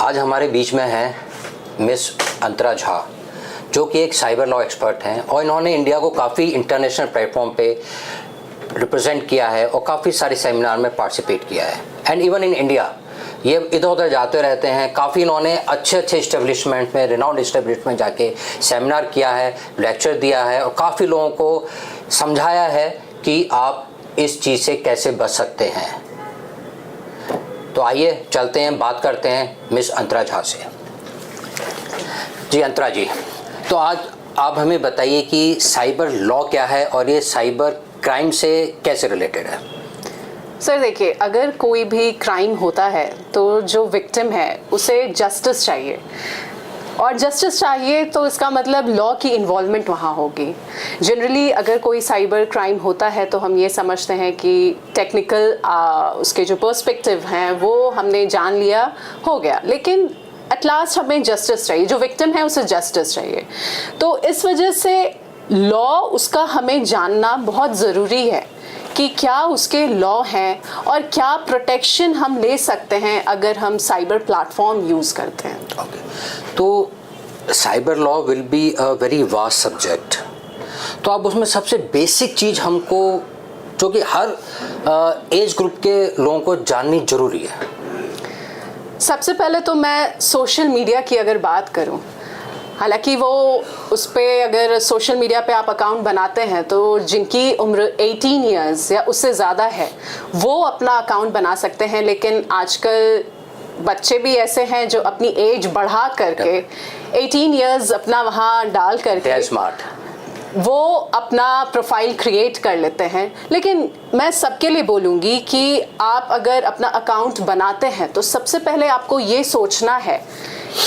आज हमारे बीच में हैं मिस अंतरा झा, जो कि एक साइबर लॉ एक्सपर्ट हैं और इन्होंने इंडिया को काफ़ी इंटरनेशनल प्लेटफॉर्म पे रिप्रेजेंट किया है और काफ़ी सारे सेमिनार में पार्टिसिपेट किया है। एंड इवन इन इंडिया ये इधर उधर जाते रहते हैं। काफ़ी इन्होंने अच्छे इस्टेब्लिशमेंट में, रिनाउंड इस्टेब्लिशमेंट जाके सेमिनार किया है, लेक्चर दिया है और काफ़ी लोगों को समझाया है कि आप इस चीज़ से कैसे बच सकते हैं। तो आइए चलते हैं, बात करते हैं मिस अंतरा झा से। जी अंतरा जी, तो आज आप हमें बताइए कि साइबर लॉ क्या है और ये साइबर क्राइम से कैसे रिलेटेड है। सर देखिए, अगर कोई भी क्राइम होता है तो जो विक्टिम है उसे जस्टिस चाहिए, और जस्टिस चाहिए तो इसका मतलब लॉ की इन्वॉल्वमेंट वहाँ होगी। जनरली अगर कोई साइबर क्राइम होता है तो हम ये समझते हैं कि टेक्निकल उसके जो पर्सपेक्टिव हैं वो हमने जान लिया, हो गया, लेकिन एट लास्ट हमें जस्टिस चाहिए, जो विक्टिम है उसे जस्टिस चाहिए। तो इस वजह से लॉ उसका हमें जानना बहुत ज़रूरी है कि क्या उसके लॉ हैं और क्या प्रोटेक्शन हम ले सकते हैं अगर हम साइबर प्लेटफॉर्म यूज़ करते हैं। तो cyber law will be a very vast subject, तो आप उसमें सबसे बेसिक चीज़ हमको, जो कि हर एज ग्रुप के लोगों को जाननी जरूरी है। सबसे पहले तो मैं सोशल मीडिया की अगर बात करूं, हालांकि वो उस पर अगर सोशल मीडिया पे आप अकाउंट बनाते हैं तो जिनकी उम्र 18 इयर्स या उससे ज़्यादा है वो अपना अकाउंट बना सकते हैं, लेकिन आजकल बच्चे भी ऐसे हैं जो अपनी एज बढ़ा करके 18 इयर्स अपना वहाँ डाल करके स्मार्ट वो अपना प्रोफाइल क्रिएट कर लेते हैं। लेकिन मैं सबके लिए बोलूँगी कि आप अगर अपना अकाउंट बनाते हैं तो सबसे पहले आपको ये सोचना है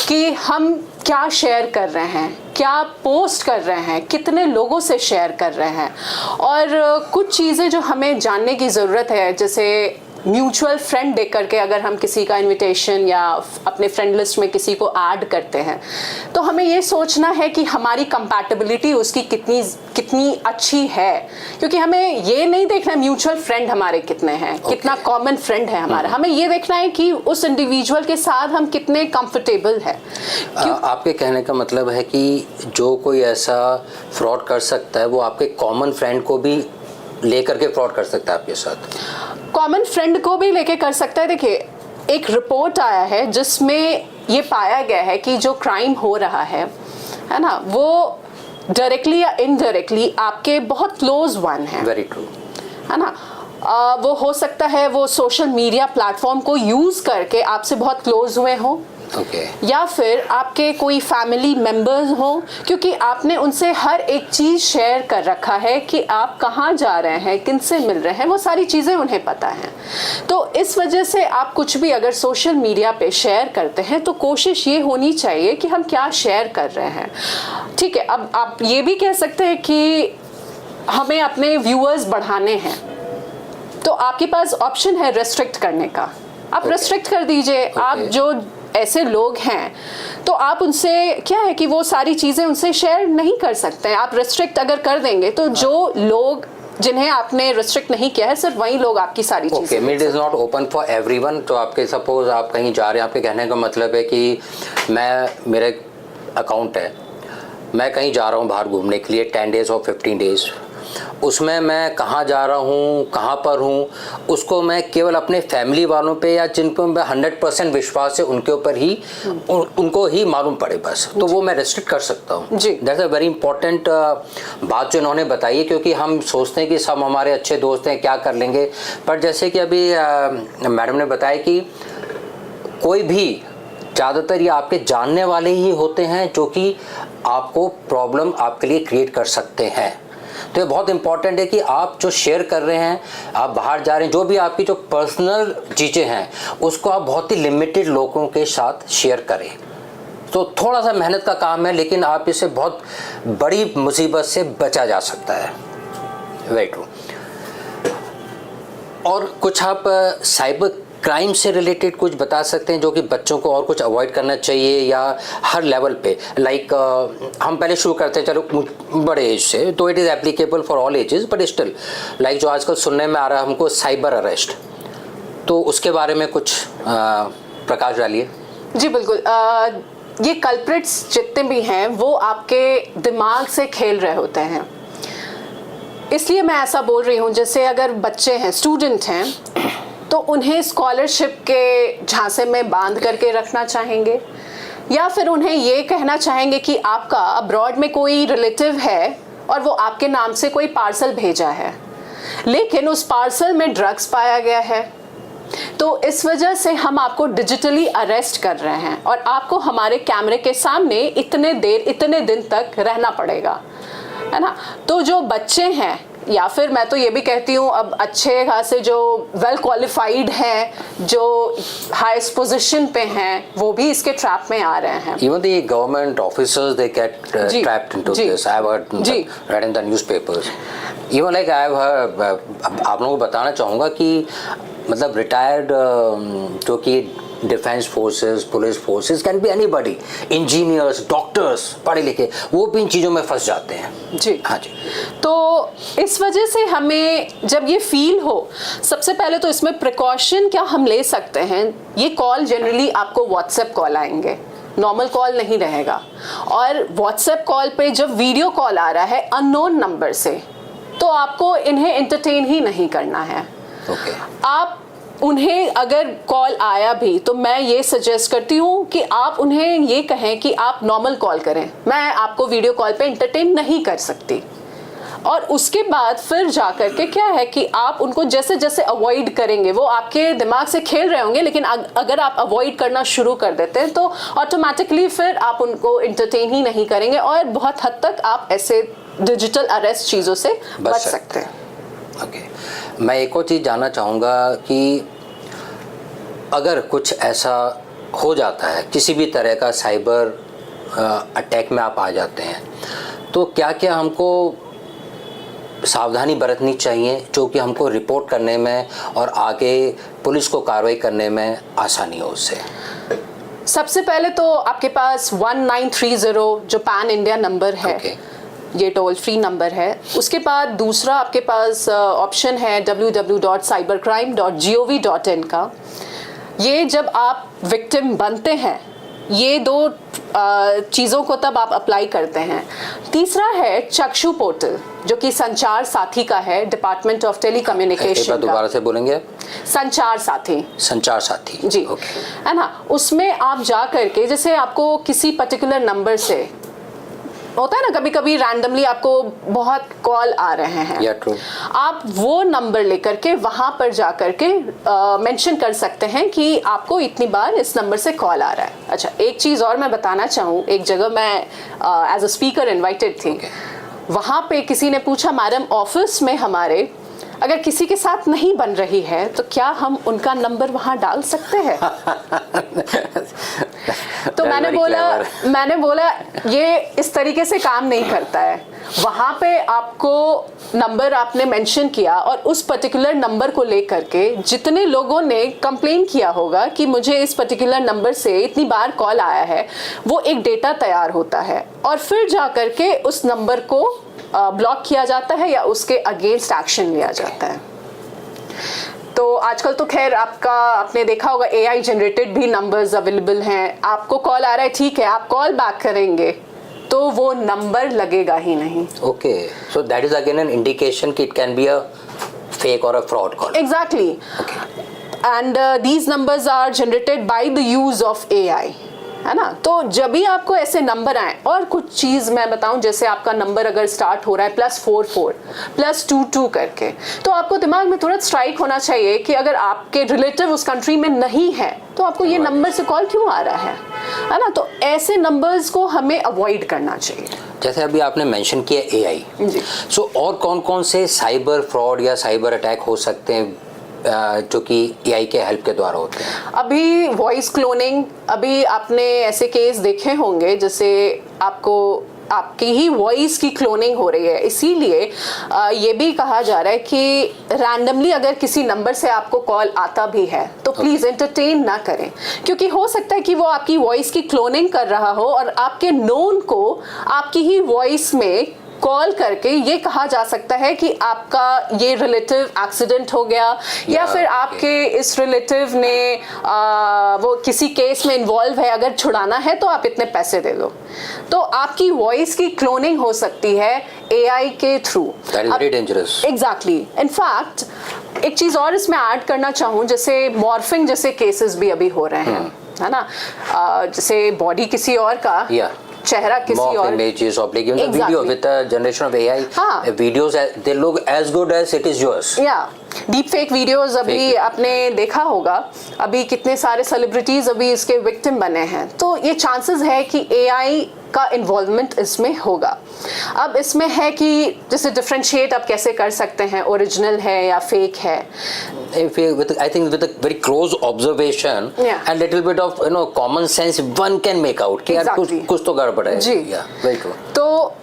कि हम क्या शेयर कर रहे हैं, क्या पोस्ट कर रहे हैं, कितने लोगों से शेयर कर रहे हैं। और कुछ चीज़ें जो हमें जानने की ज़रूरत है, जैसे म्यूचुअल फ्रेंड देख करके अगर हम किसी का इनविटेशन या अपने फ्रेंड लिस्ट में किसी को ऐड करते हैं तो हमें ये सोचना है कि हमारी कंपैटिबिलिटी उसकी कितनी अच्छी है, क्योंकि हमें ये नहीं देखना म्यूचुअल फ्रेंड हमारे कितने हैं, कितना कॉमन फ्रेंड है हमारा, हमें ये देखना है कि उस इंडिविजुअल के साथ हम कितने कंफर्टेबल हैं। आपके कहने का मतलब है कि जो कोई ऐसा फ्रॉड कर सकता है वो आपके कॉमन फ्रेंड को भी लेकर के फ्रॉड कर सकता है आपके साथ, कॉमन फ्रेंड को भी लेके कर सकता है। देखिए, एक रिपोर्ट आया है जिसमें ये पाया गया है कि जो क्राइम हो रहा है ना, वो डायरेक्टली या इनडायरेक्टली आपके बहुत क्लोज वन है। वेरी ट्रू, है ना। वो हो सकता है वो सोशल मीडिया प्लेटफॉर्म को यूज़ करके आपसे बहुत क्लोज हुए हों, या फिर आपके कोई फैमिली मेंबर्स हो, क्योंकि आपने उनसे हर एक चीज़ शेयर कर रखा है कि आप कहाँ जा रहे हैं, किनसे मिल रहे हैं, वो सारी चीज़ें उन्हें पता हैं। तो इस वजह से आप कुछ भी अगर सोशल मीडिया पे शेयर करते हैं तो कोशिश ये होनी चाहिए कि हम क्या शेयर कर रहे हैं। ठीक है, अब आप ये भी कह सकते हैं कि हमें अपने व्यूअर्स बढ़ाने हैं, तो आपके पास ऑप्शन है रेस्ट्रिक्ट करने का, आप रेस्ट्रिक्ट कर दीजिए। आप जो ऐसे लोग हैं तो आप उनसे क्या है कि वो सारी चीज़ें उनसे शेयर नहीं कर सकते हैं। आप रेस्ट्रिक्ट अगर कर देंगे तो जो लोग जिन्हें आपने रेस्ट्रिक्ट नहीं किया है सिर्फ वही लोग आपकी सारी चीज़ें। It is not open for everyone. तो आपके सपोज आप कहीं जा रहे हैं, आपके कहने का मतलब है कि मेरे अकाउंट है, मैं कहीं जा रहा हूँ बाहर घूमने के लिए 10 डेज़ और 15 डेज़, उसमें मैं कहाँ जा रहा हूँ, कहाँ पर हूँ, उसको मैं केवल अपने फैमिली वालों पे या जिन पर मैं 100% विश्वास है उनके ऊपर ही उनको ही मालूम पड़े बस, तो वो मैं रेस्ट्रिक्ट कर सकता हूँ। दैट्स अ वेरी इंपॉर्टेंट बात जो इन्होंने बताई है, क्योंकि हम सोचते हैं कि सब हमारे अच्छे दोस्त हैं, क्या कर लेंगे, पर जैसे कि अभी मैडम ने बताया कि कोई भी ज़्यादातर ये आपके जानने वाले ही होते हैं जो कि आपको प्रॉब्लम आपके लिए क्रिएट कर सकते हैं। तो ये बहुत इंपॉर्टेंट है कि आप जो शेयर कर रहे हैं, आप बाहर जा रहे हैं, जो भी आपकी जो पर्सनल चीज़ें हैं उसको आप बहुत ही लिमिटेड लोगों के साथ शेयर करें। तो थोड़ा सा मेहनत का काम है, लेकिन आप इससे बहुत बड़ी मुसीबत से बचा जा सकता है। Very true. और कुछ आप साइबर क्राइम से रिलेटेड कुछ बता सकते हैं जो कि बच्चों को और कुछ अवॉइड करना चाहिए या हर लेवल पे, लाइक हम पहले शुरू करते हैं चलो बड़े एज से, तो it is applicable for all ages, but still like जो आजकल सुनने में आ रहा है हमको साइबर अरेस्ट, तो उसके बारे में कुछ प्रकाश डालिए। जी बिल्कुल। ये कल्प्रिट्स जितने भी हैं वो आपके दिमाग से खेल रहे होते हैं, इसलिए मैं ऐसा बोल रही हूँ। जैसे अगर बच्चे हैं, स्टूडेंट हैं, तो उन्हें स्कॉलरशिप के झांसे में बांध करके रखना चाहेंगे, या फिर उन्हें ये कहना चाहेंगे कि आपका अब्रॉड में कोई रिलेटिव है और वो आपके नाम से कोई पार्सल भेजा है, लेकिन उस पार्सल में ड्रग्स पाया गया है, तो इस वजह से हम आपको डिजिटली अरेस्ट कर रहे हैं और आपको हमारे कैमरे के सामने इतने देर, इतने दिन तक रहना पड़ेगा, है ना। तो जो बच्चे हैं, या फिर मैं तो ये भी कहती हूँ अब अच्छे खासे जो वेल क्वालिफाइड हैं, जो हाईएस्ट पोजीशन पे हैं, वो भी इसके ट्रैप में आ रहे हैं। Even the government officers, they get trapped into this. I've read in the newspapers. Even like I've heard, आप लोगों को बताना चाहूँगा कि मतलब रिटायर्ड जो कि defence forces, police forces, can be anybody, engineers, doctors, पढ़े लिखे, वो भी इन चीज़ों में फंस जाते हैं। जी हाँ जी। तो इस वजह से हमें जब ये फील हो, सबसे पहले तो इसमें प्रिकॉशन क्या हम ले सकते हैं। ये कॉल जनरली आपको व्हाट्सएप कॉल आएंगे, नॉर्मल कॉल नहीं रहेगा। और व्हाट्सएप कॉल पे जब वीडियो कॉल आ रहा है अननोन नंबर से, तो आपको इन्हें एंटरटेन ही नहीं करना है। आप उन्हें अगर कॉल आया भी तो मैं ये सजेस्ट करती हूँ कि आप उन्हें ये कहें कि आप नॉर्मल कॉल करें, मैं आपको वीडियो कॉल पे एंटरटेन नहीं कर सकती। और उसके बाद फिर जा कर के क्या है कि आप उनको जैसे जैसे अवॉइड करेंगे, वो आपके दिमाग से खेल रहे होंगे, लेकिन अगर आप अवॉइड करना शुरू कर देते हैं तो ऑटोमेटिकली फिर आप उनको एंटरटेन ही नहीं करेंगे और बहुत हद तक आप ऐसे डिजिटल अरेस्ट चीज़ों से बच सकते हैं। ओके। मैं एक और चीज़ जानना चाहूँगा कि अगर कुछ ऐसा हो जाता है, किसी भी तरह का साइबर अटैक में आप आ जाते हैं, तो क्या क्या हमको सावधानी बरतनी चाहिए जो कि हमको रिपोर्ट करने में और आगे पुलिस को कार्रवाई करने में आसानी हो उससे? सबसे पहले तो आपके पास 1930 जो पैन इंडिया नंबर है, ये टोल फ्री नंबर है। उसके बाद दूसरा आपके पास ऑप्शन है www.cybercrime.gov.in का। ये जब आप विक्टिम बनते हैं, ये दो चीज़ों को तब आप अप्लाई करते हैं। तीसरा है चक्षु पोर्टल, जो कि संचार साथी का है, डिपार्टमेंट ऑफ टेलीकम्युनिकेशन का। दोबारा से बोलेंगे? संचार साथी। संचार साथी जी, है ना। उसमें आप जा करके, जैसे आपको किसी पर्टिकुलर नंबर से होता है ना, कभी कभी रैंडमली आपको बहुत कॉल आ रहे हैं, आप वो नंबर लेकर के वहां पर जा करके मेंशन कर सकते हैं कि आपको इतनी बार इस नंबर से कॉल आ रहा है। अच्छा, एक चीज़ और मैं बताना चाहूँ, एक जगह मैं एज अ स्पीकर इनवाइटेड थी, वहाँ पे किसी ने पूछा, मैडम ऑफिस में हमारे अगर किसी के साथ नहीं बन रही है तो क्या हम उनका नंबर वहाँ डाल सकते हैं? तो मैंने बोला ये इस तरीके से काम नहीं करता है। वहाँ पे आपको नंबर आपने मेंशन किया और उस पर्टिकुलर नंबर को लेकर के जितने लोगों ने कंप्लेन किया होगा कि मुझे इस पर्टिकुलर नंबर से इतनी बार कॉल आया है, वो एक डेटा तैयार होता है और फिर जा कर के उस नंबर को ब्लॉक किया जाता है या उसके अगेंस्ट एक्शन लिया जाता है। तो आजकल तो खैर आपने देखा होगा AI जनरेटेड भी नंबर्स अवेलेबल हैं। आपको कॉल आ रहा है, ठीक है, आप कॉल बैक करेंगे तो वो नंबर लगेगा ही नहीं। Okay, so that is again an indication कि it can be a fake और a fraud call. Exactly, and these numbers are generated by the use of AI, है ना। तो जब भी आपको ऐसे नंबर आए, और कुछ चीज़ मैं बताऊं, जैसे आपका नंबर अगर स्टार्ट हो रहा है +44 +22 करके, तो आपको दिमाग में तुरंत स्ट्राइक होना चाहिए कि अगर आपके रिलेटिव उस कंट्री में नहीं है तो आपको ये नंबर से कॉल क्यों आ रहा है ना। तो ऐसे नंबर्स को हमें अवॉइड करना चाहिए। जैसे अभी आपने मेंशन किया AI, सो और कौन कौन से साइबर फ्रॉड या साइबर अटैक हो सकते हैं जो कि AI के हेल्प के द्वारा होते हैं? अभी वॉइस क्लोनिंग, अभी आपने ऐसे केस देखे होंगे जैसे आपकी ही वॉइस की क्लोनिंग हो रही है। इसीलिए ये भी कहा जा रहा है कि रैंडमली अगर किसी नंबर से आपको कॉल आता भी है तो प्लीज़ एंटरटेन ना करें, क्योंकि हो सकता है कि वो आपकी वॉइस की क्लोनिंग कर रहा हो और आपके नोन को आपकी ही वॉइस में कॉल करके ये कहा जा सकता है कि आपका ये रिलेटिव एक्सीडेंट हो गया या फिर आपके इस रिलेटिव ने वो किसी केस में इन्वॉल्व है, अगर छुड़ाना है तो आप इतने पैसे दे दो। तो आपकी वॉइस की क्लोनिंग हो सकती है AI के through. That is very dangerous. Exactly. In fact एक चीज और इसमें ऐड करना चाहूँ, जैसे मॉर्फिंग जैसे केसेस भी अभी हो रहे हैं, है ना, जैसे बॉडी किसी और का, चेहरा किसी और, images of like even the video with the generation of AI, videos they look as good as it is yours. Deep fake videos अभी आपने देखा होगा, अभी कितने सारे सेलिब्रिटीज अभी इसके विक्टिम बने हैं। तो ये चांसेस है कि AI का इन्वॉल्वमेंट इसमें होगा। अब इसमें है कि जैसे डिफरेंशिएट आप कैसे कर सकते हैं ओरिजिनल है या फेक है। I think with a very close observation and little bit of common sense one can make out कि यार कुछ तो गड़बड़ है। जी, very true. तो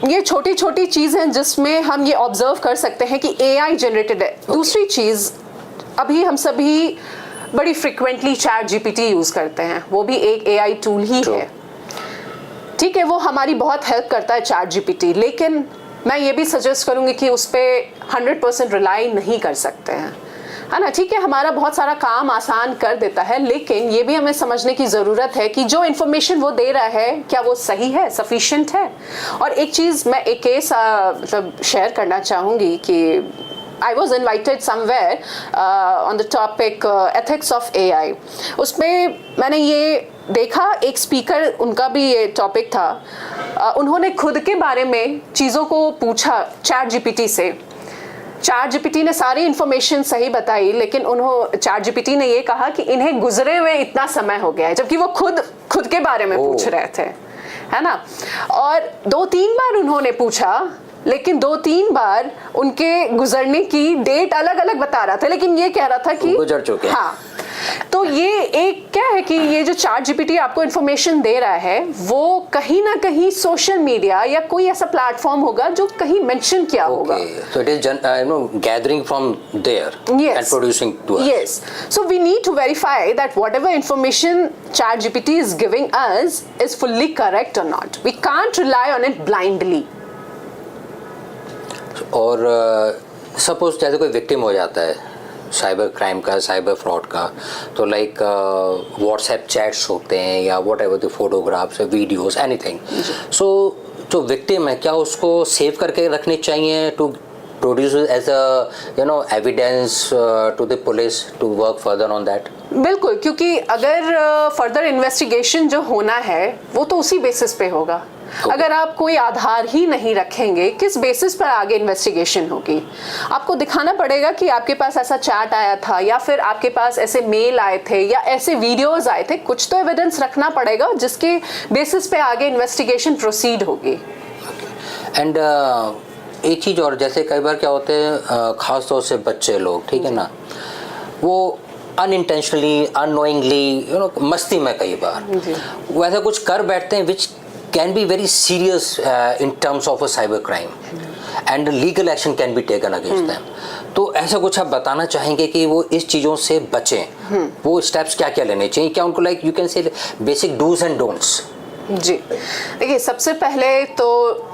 ये छोटी छोटी चीज हैं जिसमें हम ये ऑब्जर्व कर सकते हैं कि AI जनरेटेड है। दूसरी चीज, अभी हम सभी बड़ी फ्रिक्वेंटली चैट GPT यूज करते हैं, वो भी एक AI टूल ही है, ठीक है, वो हमारी बहुत हेल्प करता है चैट GPT, लेकिन मैं ये भी सजेस्ट करूंगी कि उस पर 100% रिलाई नहीं कर सकते हैं, है ना। ठीक है, हमारा बहुत सारा काम आसान कर देता है, लेकिन ये भी हमें समझने की ज़रूरत है कि जो इन्फॉर्मेशन वो दे रहा है क्या वो सही है, सफिशिएंट है। और एक चीज़ मैं एक केस मतलब शेयर करना चाहूँगी कि I was invited somewhere on the topic ethics of AI. उसमें मैंने ये देखा, एक स्पीकर, उनका भी ये टॉपिक था, उन्होंने खुद के बारे में चीज़ों को पूछा चैट GPT से। चैट GPT ने सारी इंफॉर्मेशन सही बताई, लेकिन चैट GPT ने ये कहा कि इन्हें गुजरे हुए इतना समय हो गया है, जबकि वो खुद के बारे में पूछ रहे थे, है ना। और 2-3 बार उन्होंने पूछा, लेकिन 2-3 बार उनके गुजरने की डेट अलग अलग बता रहा था, लेकिन ये कह रहा था कि गुजर चुके हैं। हाँ, तो ये एक क्या है कि ये जो चैट GPT आपको इन्फॉर्मेशन दे रहा है, वो कहीं ना कहीं सोशल मीडिया या कोई ऐसा प्लेटफॉर्म होगा जो कहीं मेंशन किया होगा। So it is gathering from there and producing to us. Yes. So we need to verify that whatever information chat GPT is giving us is fully correct or not. We can't rely on it blindly. और suppose जैसे कोई victim हो जाता है cyber crime का, cyber fraud का, तो like WhatsApp chats होते हैं या whatever the photographs, videos, anything. So जो विक्टिम है क्या उसको सेव करके रखनी चाहिए to produce as a evidence to the police to work further on that? बिल्कुल, क्योंकि अगर फर्दर इन्वेस्टिगेशन जो होना है वो तो उसी बेसिस पे होगा। अगर आप कोई आधार ही नहीं रखेंगे, किस बेसिस पर आगे इन्वेस्टिगेशन होगी? आपको दिखाना पड़ेगा कि आपके पास ऐसा चैट आया था, या फिर आपके पास ऐसे मेल आए थे, या ऐसे वीडियोस आए थे। कुछ तो एविडेंस रखना पड़ेगा जिसके बेसिस पे आगे इन्वेस्टिगेशन प्रोसीड होगी। एंड एक चीज़ और, जैसे कई बार क्या होते हैं ख़ास तौर से बच्चे लोग, ठीक है ना, वो अनइंटेंशनली, अननोइंगली, मस्ती में कई बार वो ऐसा कुछ कर बैठते हैं विच can be very serious in terms of a cyber crime and legal action can be taken against them. तो ऐसा कुछ आप बताना चाहेंगे कि वो इस चीज़ों से बचें, वो स्टेप्स क्या क्या लेने चाहिए, क्या उनको like you can say basic dos and don'ts? जी, देखिए, सबसे पहले तो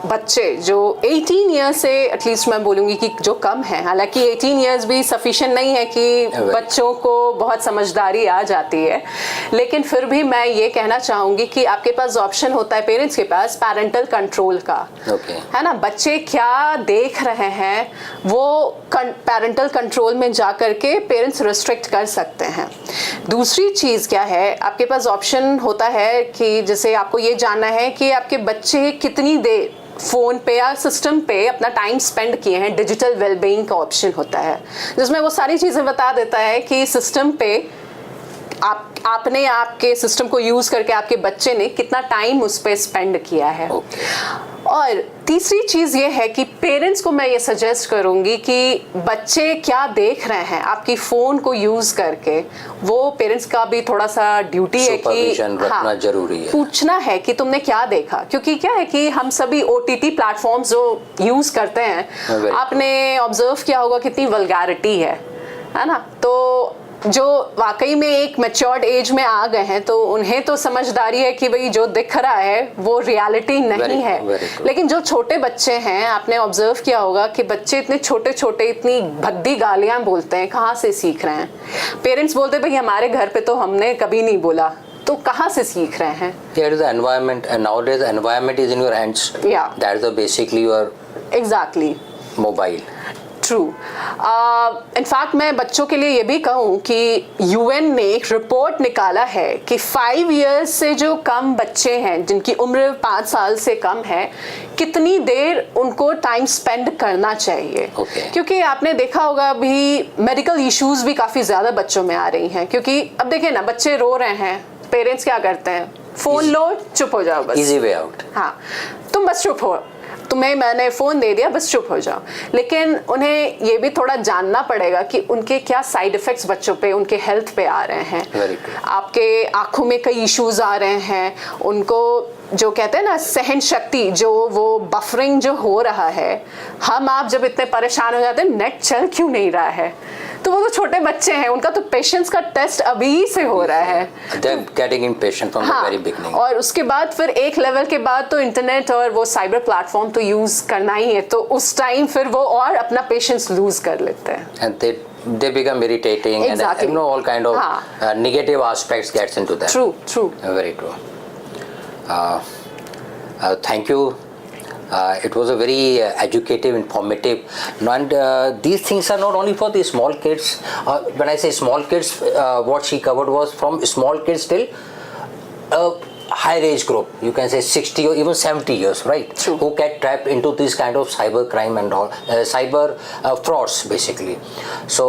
बच्चे जो 18 ईयर्स से, एटलीस्ट मैं बोलूँगी कि जो कम है, हालांकि 18 ईयर्स भी सफिशिएंट नहीं है कि बच्चों को बहुत समझदारी आ जाती है, लेकिन फिर भी मैं ये कहना चाहूँगी कि आपके पास ऑप्शन होता है, पेरेंट्स के पास, पैरेंटल कंट्रोल का, है ना। बच्चे क्या देख रहे हैं वो पैरेंटल कंट्रोल में जा करके पेरेंट्स रिस्ट्रिक्ट कर सकते हैं। दूसरी चीज़ क्या है, आपके पास ऑप्शन होता है कि जैसे आपको ये जानना है कि आपके बच्चे कितनी देर फोन पे या सिस्टम पे अपना टाइम स्पेंड किए हैं, डिजिटल वेलबीइंग का ऑप्शन होता है, जिसमें वो सारी चीज़ें बता देता है कि सिस्टम पे आपने आपके सिस्टम को यूज़ करके आपके बच्चे ने कितना टाइम उस पर स्पेंड किया है। और तीसरी चीज़ ये है कि पेरेंट्स को मैं ये सजेस्ट करूँगी कि बच्चे क्या देख रहे हैं आपकी फ़ोन को यूज़ करके, वो पेरेंट्स का भी थोड़ा सा ड्यूटी है कि हाँ, जरूरी है, पूछना है कि तुमने क्या देखा। क्योंकि क्या है कि हम सभी OTT प्लेटफॉर्म्स जो यूज़ करते हैं, आपने ऑब्जर्व किया होगा कितनी वल्गैरिटी है ना। तो जो वाकई में एक मैच्योर्ड एज में आ गए हैं तो उन्हें तो समझदारी है कि भाई जो दिख रहा है वो रियलिटी नहीं है, लेकिन जो छोटे बच्चे हैं, आपने ऑब्जर्व किया होगा कि बच्चे इतने छोटे छोटे इतनी भद्दी गालियां बोलते हैं, कहाँ से सीख रहे हैं? पेरेंट्स बोलते भाई हमारे घर पे तो हमने कभी नहीं बोला, तो कहाँ से सीख रहे हैं? Here is the environment, and nowadays the environment is in your hands. Yeah. That is the basically your Exactly. mobile. True. In fact मैं बच्चों के लिए ये भी कहूँ कि यूएन ने एक रिपोर्ट निकाला है कि 5 इयर्स से जो कम बच्चे हैं, जिनकी उम्र 5 साल से कम है, कितनी देर उनको टाइम स्पेंड करना चाहिए। क्योंकि आपने देखा होगा अभी मेडिकल इश्यूज भी काफ़ी ज़्यादा बच्चों में आ रही हैं, क्योंकि अब देखिए ना, बच्चे रो रहे हैं, पेरेंट्स क्या करते हैं, फ़ोन लो, चुप हो जाओ बस। Easy way out. हाँ, तुम बस चुप हो, तुम्हें मैंने फ़ोन दे दिया, बस चुप हो जाओ। लेकिन उन्हें ये भी थोड़ा जानना पड़ेगा कि उनके क्या साइड इफ़ेक्ट्स बच्चों पे, उनके हेल्थ पे आ रहे हैं। आपके आँखों में कई इश्यूज आ रहे हैं, उनको जो कहते हैं ना सहन शक्ति, जो वो बफरिंग जो हो रहा है, हम आप जब इतने परेशान हो जाते हैं नेट चल क्यों नहीं रहा है, तो वो तो छोटे बच्चे हैं, उनका तो पेशेंस का टेस्ट अभी से हो रहा है। They're getting impatient from the very beginning. और उसके बाद फिर एक लेवल के बाद तो इंटरनेट और वो साइबर प्लेटफॉर्म तो यूज करना ही है, तो उस टाइम फिर वो और अपना पेशेंस लूज कर लेते हैं। And they become irritating. Exactly. And all kind of negative aspects gets into that. True. Very true. Thank you. It was a very educative, informative, and these things are not only for the small kids. When I say small kids, what she covered was from small kids till higher age group. You can say 60 or even 70 years, right? True. Who get trapped into this kind of cyber crime and all, cyber frauds, basically. So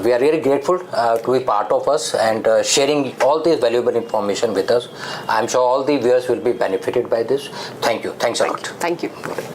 we are really grateful to be part of us and sharing all this valuable information with us. I'm sure all the viewers will be benefited by this. Thank you. Thanks a lot. Thank you.